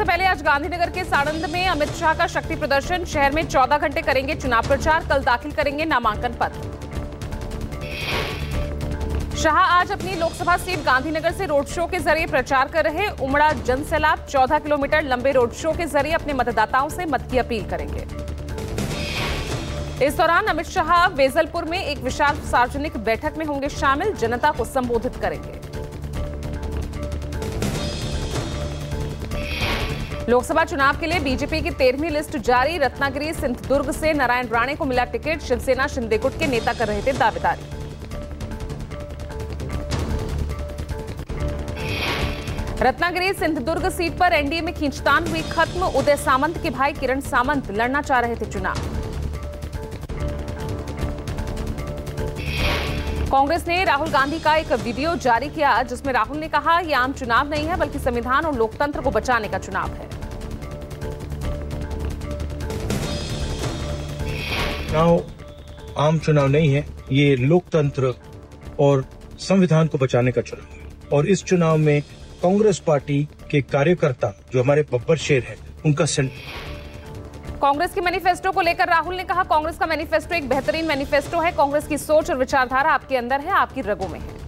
सबसे पहले आज गांधीनगर के साणंद में अमित शाह का शक्ति प्रदर्शन। शहर में 14 घंटे करेंगे चुनाव प्रचार। कल दाखिल करेंगे नामांकन पत्र। शाह आज अपनी लोकसभा सीट गांधीनगर से रोड शो के जरिए प्रचार कर रहे। उमड़ा जनसैलाब 14 किलोमीटर लंबे रोड शो के जरिए अपने मतदाताओं से मत की अपील करेंगे। इस दौरान अमित शाह वेजलपुर में एक विशाल सार्वजनिक बैठक में होंगे शामिल। जनता को संबोधित करेंगे। लोकसभा चुनाव के लिए बीजेपी की 13वीं लिस्ट जारी। रत्नागिरी सिंधुदुर्ग से नारायण राणे को मिला टिकट। शिवसेना शिंदे गुट के नेता कर रहे थे दावेदारी। रत्नागिरी सिंधुदुर्ग सीट पर एनडीए में खींचतान हुई खत्म। उदय सामंत के भाई किरण सामंत लड़ना चाह रहे थे चुनाव। कांग्रेस ने राहुल गांधी का एक वीडियो जारी किया जिसमें राहुल ने कहा यह आम चुनाव नहीं है बल्कि संविधान और लोकतंत्र को बचाने का चुनाव है। चुनाव आम चुनाव नहीं है, ये लोकतंत्र और संविधान को बचाने का चुनाव है। और इस चुनाव में कांग्रेस पार्टी के कार्यकर्ता जो हमारे बब्बर शेर हैं, उनका कांग्रेस के मैनिफेस्टो को लेकर राहुल ने कहा कांग्रेस का मैनिफेस्टो एक बेहतरीन मैनिफेस्टो है। कांग्रेस की सोच और विचारधारा आपके अंदर है, आपकी रगों में है।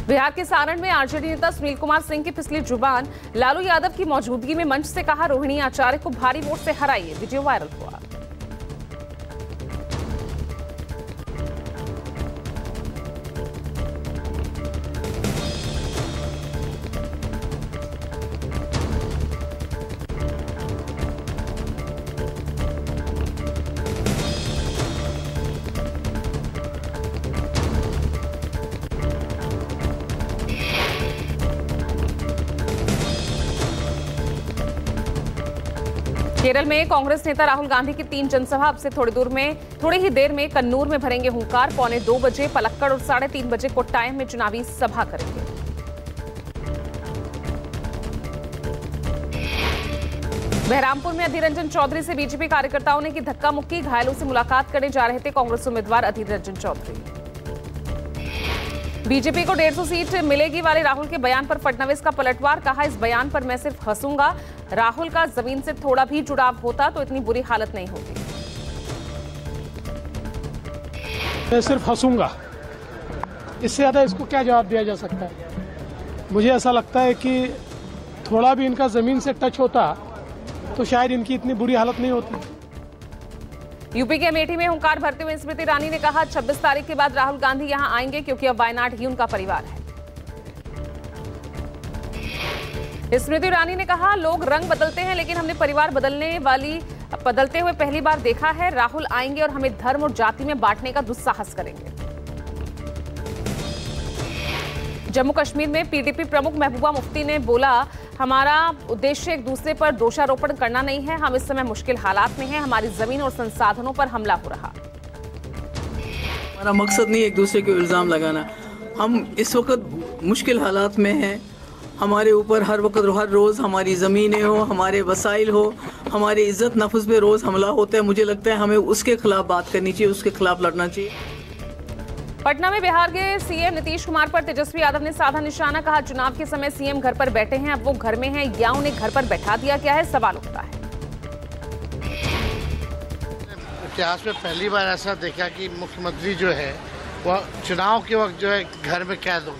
बिहार के सारण में आरजेडी नेता सुनील कुमार सिंह की पिछली जुबान। लालू यादव की मौजूदगी में मंच से कहा रोहिणी आचार्य को भारी वोट से हराइए। वीडियो वायरल हुआ। केरल में कांग्रेस नेता राहुल गांधी की 3 जनसभा अब से थोड़ी ही देर में कन्नूर में भरेंगे हुंकार। 2:45 बजे पलक्कड़ और 3:30 बजे कोट्टायम में चुनावी सभा करेंगे। बहरामपुर में अधीर रंजन चौधरी से बीजेपी कार्यकर्ताओं ने की धक्का मुक्की। घायलों से मुलाकात करने जा रहे थे कांग्रेस उम्मीदवार अधीर रंजन चौधरी। बीजेपी को 150 सीट मिलेगी वाले राहुल के बयान पर फडणवीस का पलटवार। कहा इस बयान पर मैं सिर्फ हंसूंगा। राहुल का जमीन से थोड़ा भी जुड़ाव होता तो इतनी बुरी हालत नहीं होती। मैं सिर्फ हंसूंगा, इससे ज्यादा इसको क्या जवाब दिया जा सकता है। मुझे ऐसा लगता है कि थोड़ा भी इनका जमीन से टच होता तो शायद इनकी इतनी बुरी हालत नहीं होती। यूपी के अमेठी में हुंकार भरते हुए स्मृति ईरानी ने कहा 26 तारीख के बाद राहुल गांधी यहां आएंगे क्योंकि अब वायनाड ही उनका परिवार है। स्मृति ईरानी ने कहा लोग रंग बदलते हैं लेकिन हमने परिवार बदलते हुए पहली बार देखा है। राहुल आएंगे और हमें धर्म और जाति में बांटने का दुस्साहस करेंगे। जम्मू कश्मीर में पीडीपी प्रमुख महबूबा मुफ्ती ने बोला हमारा उद्देश्य एक दूसरे पर दोषारोपण करना नहीं है। हम इस समय मुश्किल हालात में हैं। हमारी जमीन और संसाधनों पर हमला हो रहा। हमारा मकसद नहीं एक दूसरे को इल्जाम लगाना। हम इस वक्त मुश्किल हालात में हैं। हमारे ऊपर हर वक्त हर रोज़ हमारी ज़मीनें हो, हमारे वसाइल हो, हमारी इज्जत नफ्स पे रोज़ हमला होता है। मुझे लगता है हमें उसके खिलाफ बात करनी चाहिए, उसके खिलाफ लड़ना चाहिए। पटना में बिहार के सीएम नीतीश कुमार पर तेजस्वी यादव ने साधा निशाना। कहा चुनाव के समय सीएम घर पर बैठे हैं, अब वो घर में हैं या उन्हें घर पर बैठा दिया गया है, सवाल उठता है। इतिहास में पहली बार ऐसा देखा कि मुख्यमंत्री जो है वह चुनाव के वक्त जो है घर में कैद हो,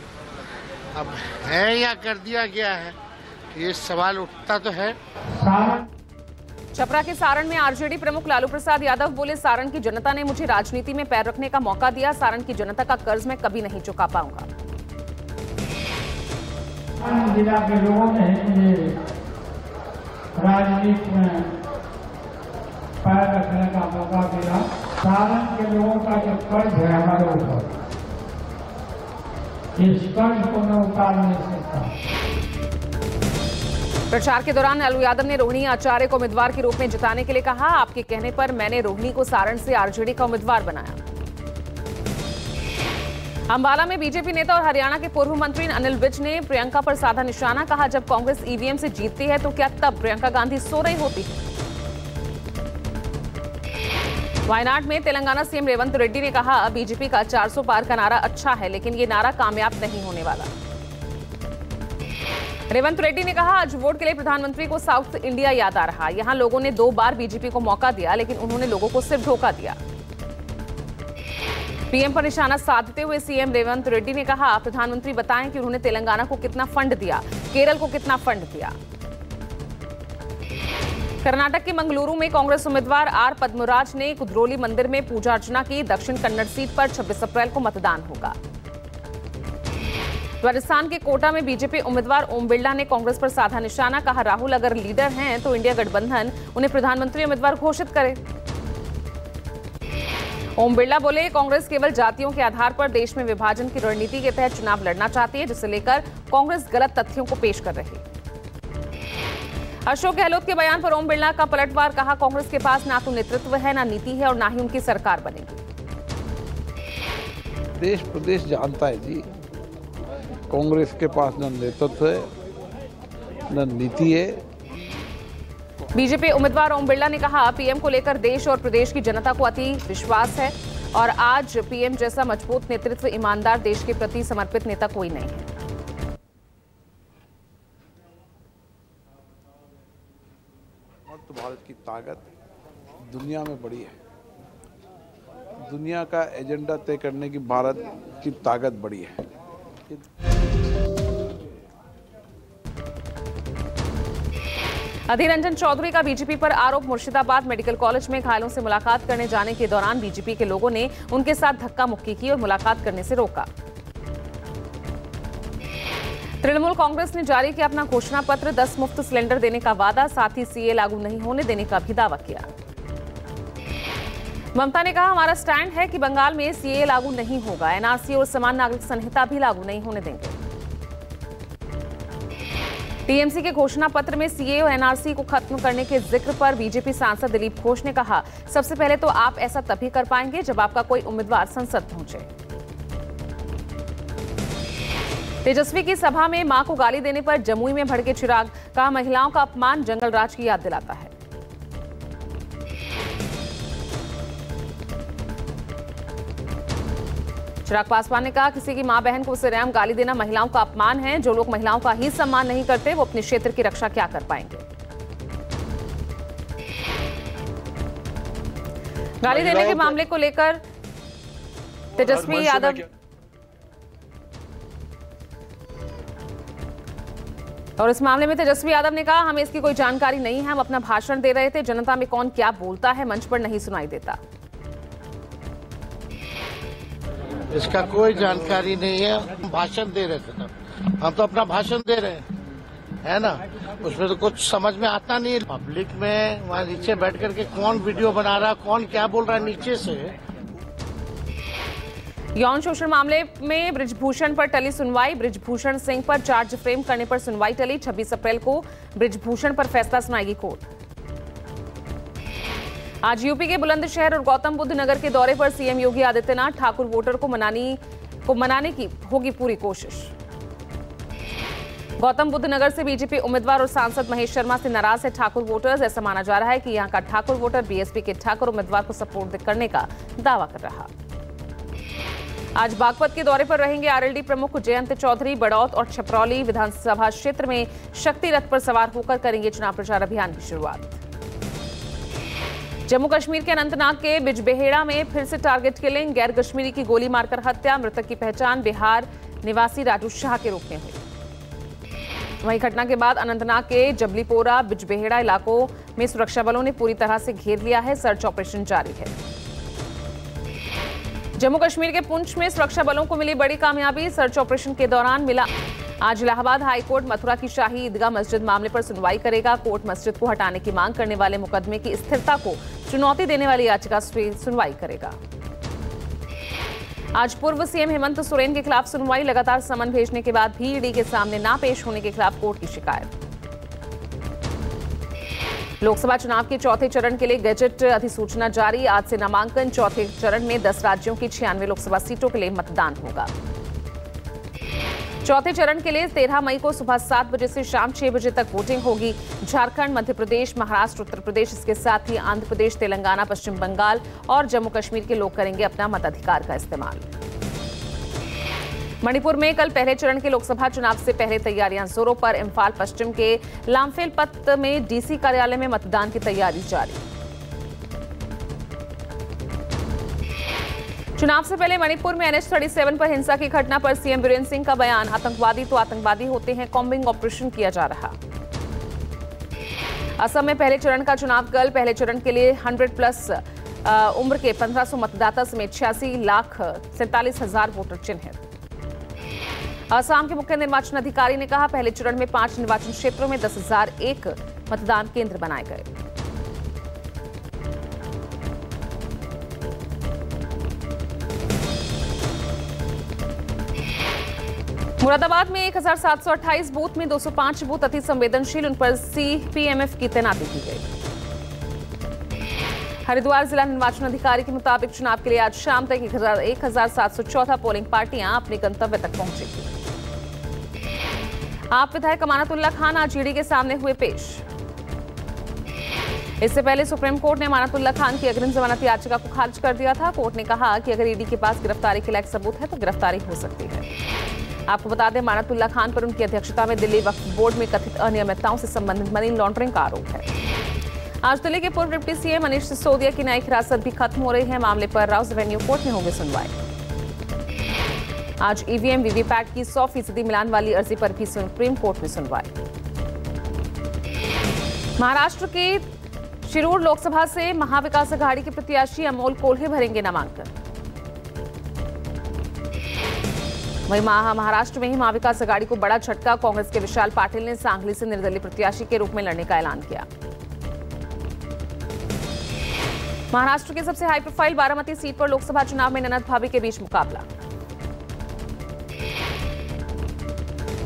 अब है या कर दिया गया है, ये सवाल उठता तो है। छपरा के सारण में आरजेडी प्रमुख लालू प्रसाद यादव बोले सारण की जनता ने मुझे राजनीति में पैर रखने का मौका दिया। सारण की जनता का कर्ज मैं कभी नहीं चुका पाऊंगा। जिला के लोगों ने मुझे राजनीति में पैर रखने का मौका दिया। सारण के लोगों का जो कर्ज है हमारे ऊपर, इस कर्ज को मैं उतार नहीं सकता। प्रचार के दौरान लालू यादव ने रोहिणी आचार्य को उम्मीदवार के रूप में जिताने के लिए कहा आपके कहने पर मैंने रोहिणी को सारण से आरजेडी का उम्मीदवार बनाया। अंबाला में बीजेपी नेता और हरियाणा के पूर्व मंत्री अनिल विज ने प्रियंका पर साधा निशाना। कहा जब कांग्रेस ईवीएम से जीतती है तो क्या तब प्रियंका गांधी सो रही होती है। वायनाड में तेलंगाना सीएम रेवंत रेड्डी ने कहा, बीजेपी का 400 पार का नारा अच्छा है, लेकिन ये नारा कामयाब नहीं होने वाला। रेवंत रेड्डी ने कहा, आज वोट के लिए प्रधानमंत्री को साउथ इंडिया याद आ रहा। यहां लोगों ने 2 बार बीजेपी को मौका दिया, लेकिन उन्होंने लोगों को सिर्फ धोखा दिया। पीएम पर निशाना साधते हुए सीएम रेवंत रेड्डी ने कहा, प्रधानमंत्री बताएं कि उन्होंने तेलंगाना को कितना फंड दिया, केरल को कितना फंड दिया। कर्नाटक के मंगलुरु में कांग्रेस उम्मीदवार आर पद्मराज ने कुद्रोली मंदिर में पूजा अर्चना की। दक्षिण कन्नड़ सीट पर 26 अप्रैल को मतदान होगा। राजस्थान के कोटा में बीजेपी उम्मीदवार ओम बिरला ने कांग्रेस पर साधा निशाना। कहा, राहुल अगर लीडर हैं तो इंडिया गठबंधन उन्हें प्रधानमंत्री उम्मीदवार घोषित करे। ओम बिरला बोले, कांग्रेस केवल जातियों के आधार पर देश में विभाजन की रणनीति के तहत चुनाव लड़ना चाहती है, जिसे लेकर कांग्रेस गलत तथ्यों को पेश कर रही है। अशोक गहलोत के बयान पर ओम बिरला का पलटवार। कहा, कांग्रेस के पास ना तो नेतृत्व है, ना नीति है और ना ही उनकी सरकार बनेगी। देश प्रदेश जानता है जी, कांग्रेस के पास न नेतृत्व है, न नीति है। बीजेपी उम्मीदवार ओम बिरला ने कहा, पीएम को लेकर देश और प्रदेश की जनता को अति विश्वास है और आज पीएम जैसा मजबूत नेतृत्व, ईमानदार, देश के प्रति समर्पित नेता कोई नहीं है। भारत की ताकत दुनिया में बड़ी है। दुनिया का एजेंडा तय करने की भारत की ताकत बड़ी है। अधीर रंजन चौधरी का बीजेपी पर आरोप। मुर्शिदाबाद मेडिकल कॉलेज में घायलों से मुलाकात करने जाने के दौरान बीजेपी के लोगों ने उनके साथ धक्का मुक्की की और मुलाकात करने से रोका। तृणमूल कांग्रेस ने जारी किया अपना घोषणा पत्र। 10 मुफ्त सिलेंडर देने का वादा, साथ ही सीए लागू नहीं होने देने का भी दावा किया। ममता ने कहा, हमारा स्टैंड है कि बंगाल में सीए लागू नहीं होगा, एनआरसी और समान नागरिक संहिता भी लागू नहीं होने देंगे। टीएमसी के घोषणा पत्र में सीए और एनआरसी को खत्म करने के जिक्र पर बीजेपी सांसद दिलीप घोष ने कहा, सबसे पहले तो आप ऐसा तभी कर पाएंगे जब आपका कोई उम्मीदवार संसद पहुंचे। तेजस्वी की सभा में मां को गाली देने पर जमुई में भड़के चिराग। कहा, महिलाओं का अपमान जंगल राज की याद दिलाता है। चिराग पासवान ने कहा, किसी की मां बहन को सरेआम गाली देना महिलाओं का अपमान है। जो लोग महिलाओं का ही सम्मान नहीं करते वो अपने क्षेत्र की रक्षा क्या कर पाएंगे। गाली देने के मामले को लेकर तेजस्वी यादव और इस मामले में तेजस्वी यादव ने कहा, हमें इसकी कोई जानकारी नहीं है, हम अपना भाषण दे रहे थे, जनता में कौन क्या बोलता है मंच पर नहीं सुनाई देता। इसका कोई जानकारी नहीं है, हम भाषण दे रहे थे ना, हम तो अपना भाषण दे रहे हैं, है ना, उसमें तो कुछ समझ में आता नहीं है। पब्लिक में वहाँ नीचे बैठ करके कौन वीडियो बना रहा है, कौन क्या बोल रहा है नीचे से। यौन शोषण मामले में बृजभूषण पर टली सुनवाई। बृजभूषण सिंह पर चार्ज फ्रेम करने पर सुनवाई टली। 26 अप्रैल को बृजभूषण पर फैसला सुनाएगी कोर्ट। आज यूपी के बुलंदशहर और गौतम बुद्ध नगर के दौरे पर सीएम योगी आदित्यनाथ। ठाकुर वोटर को मनाने की होगी पूरी कोशिश। गौतम बुद्ध नगर से बीजेपी उम्मीदवार और सांसद महेश शर्मा से नाराज है ठाकुर वोटर्स। ऐसा माना जा रहा है कि यहां का ठाकुर वोटर बीएसपी के ठाकुर उम्मीदवार को सपोर्ट करने का दावा कर रहा। आज बागपत के दौरे पर रहेंगे आरएलडी प्रमुख जयंत चौधरी। बड़ौत और छपरौली विधानसभा क्षेत्र में शक्ति रथ पर सवार होकर करेंगे चुनाव प्रचार अभियान की शुरुआत। जम्मू कश्मीर के अनंतनाग के बिजबेहेड़ा में फिर से टारगेट किलिंग। गैर कश्मीरी की गोली मारकर हत्या। मृतक की पहचान बिहार निवासी राजू शाह के रूप में हुई। वहीं घटना के बाद अनंतनाग के जबलीपोरा बिजबेहेड़ा इलाकों में सुरक्षा बलों ने पूरी तरह से घेर लिया है। सर्च ऑपरेशन जारी है। जम्मू कश्मीर के पुंछ में सुरक्षा बलों को मिली बड़ी कामयाबी। सर्च ऑपरेशन के दौरान मिला। आज इलाहाबाद हाईकोर्ट मथुरा की शाही ईदगाह मस्जिद मामले पर सुनवाई करेगा। कोर्ट मस्जिद को हटाने की मांग करने वाले मुकदमे की स्थिरता को चुनौती देने वाली याचिका से सुनवाई करेगा। आज पूर्व सीएम हेमंत सोरेन के खिलाफ सुनवाई। लगातार समन भेजने के बाद भी ईडी के सामने ना पेश होने के खिलाफ कोर्ट की शिकायत। लोकसभा चुनाव के चौथे चरण के लिए गजट अधिसूचना जारी। आज से नामांकन। चौथे चरण में 10 राज्यों की 96 लोकसभा सीटों के लिए मतदान होगा। चौथे चरण के लिए 13 मई को सुबह 7 बजे से शाम 6 बजे तक वोटिंग होगी। झारखंड, मध्य प्रदेश, महाराष्ट्र, उत्तर प्रदेश, इसके साथ ही आंध्र प्रदेश, तेलंगाना, पश्चिम बंगाल और जम्मू कश्मीर के लोग करेंगे अपना मताधिकार का इस्तेमाल। मणिपुर में कल पहले चरण के लोकसभा चुनाव से पहले तैयारियां जोरों पर। इम्फाल पश्चिम के लामफेल पत में डीसी कार्यालय में मतदान की तैयारी जारी। चुनाव से पहले मणिपुर में NH-37 पर हिंसा की घटना पर सीएम बीरेन सिंह का बयान। आतंकवादी तो आतंकवादी होते हैं, कॉम्बिंग ऑपरेशन किया जा रहा। असम में पहले चरण का चुनाव कल। पहले चरण के लिए 100+ उम्र के 1500 मतदाता समेत 86,47,000 वोटर चिन्हित। असम के मुख्य निर्वाचन अधिकारी ने कहा, पहले चरण में 5 निर्वाचन क्षेत्रों में 10,001 मतदान केंद्र बनाए गए। मुरादाबाद में 1728 बूथ में 205 बूथ अति संवेदनशील, उन पर CPMF की तैनाती की गई। हरिद्वार जिला निर्वाचन अधिकारी के मुताबिक चुनाव के लिए आज शाम तक 1714 पोलिंग पार्टियां अपने गंतव्य तक पहुंचेगी। आप विधायक अमानतुल्लाह खान आज ईडी के सामने हुए पेश। इससे पहले सुप्रीम कोर्ट ने अमानतुल्लाह खान की अग्रिम जमानत याचिका को खारिज कर दिया था। कोर्ट ने कहा कि अगर ईडी के पास गिरफ्तारी के लायक सबूत है तो गिरफ्तारी हो सकती है। आपको बता दें, अमानतुल्लाह खान पर उनकी अध्यक्षता में दिल्ली वक्फ बोर्ड में कथित अनियमितताओं से संबंधित मनी लॉन्ड्रिंग का आरोप है। आज दिल्ली के पूर्व डिप्टी सीएम मनीष सिसोदिया की न्यायिक हिरासत भी खत्म हो रही है। मामले पर राउस एवेन्यू कोर्ट में होगी सुनवाई। आज ईवीएम वीवीपैट की 100% मिलान वाली अर्जी पर भी सुप्रीम कोर्ट में सुनवाई। महाराष्ट्र के शिरूर लोकसभा से महाविकास अघाड़ी के प्रत्याशी अमोल कोल्हे भरेंगे नामांकन। वहीं महाराष्ट्र में ही महाविकास अघाड़ी को बड़ा झटका। कांग्रेस के विशाल पाटिल ने सांगली से निर्दलीय प्रत्याशी के रूप में लड़ने का ऐलान किया। महाराष्ट्र के सबसे हाई प्रोफाइल बारामती सीट पर लोकसभा चुनाव में ननद भाभी के बीच मुकाबला।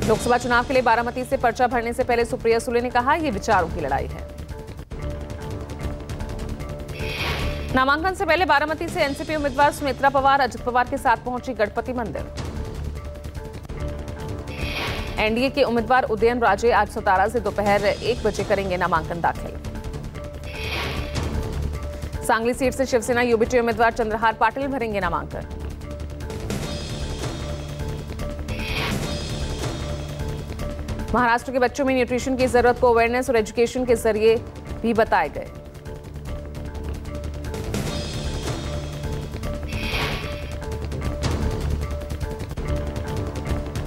लोकसभा चुनाव के लिए बारामती से पर्चा भरने से पहले सुप्रिया सुले ने कहा, यह विचारों की लड़ाई है। नामांकन से पहले बारामती से एनसीपी उम्मीदवार सुमित्रा पवार अजित पवार के साथ पहुंची गणपति मंदिर। एनडीए के उम्मीदवार उदयन राजे आज सतारा से दोपहर 1 बजे करेंगे नामांकन दाखिल। सांगली सीट से शिवसेना यूबीटी उम्मीदवार चंद्रहार पाटिल भरेंगे नामांकन। महाराष्ट्र के बच्चों में न्यूट्रिशन की जरूरत को अवेयरनेस और एजुकेशन के जरिए भी बताए गए।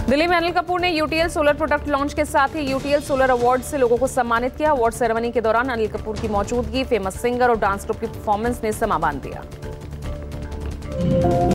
दिल्ली में अनिल कपूर ने यूटीएल सोलर प्रोडक्ट लॉन्च के साथ ही यूटीएल सोलर अवार्ड से लोगों को सम्मानित किया। अवार्ड सेरेमनी के दौरान अनिल कपूर की मौजूदगी, फेमस सिंगर और डांस ग्रुप की परफॉर्मेंस ने समा बांध दिया।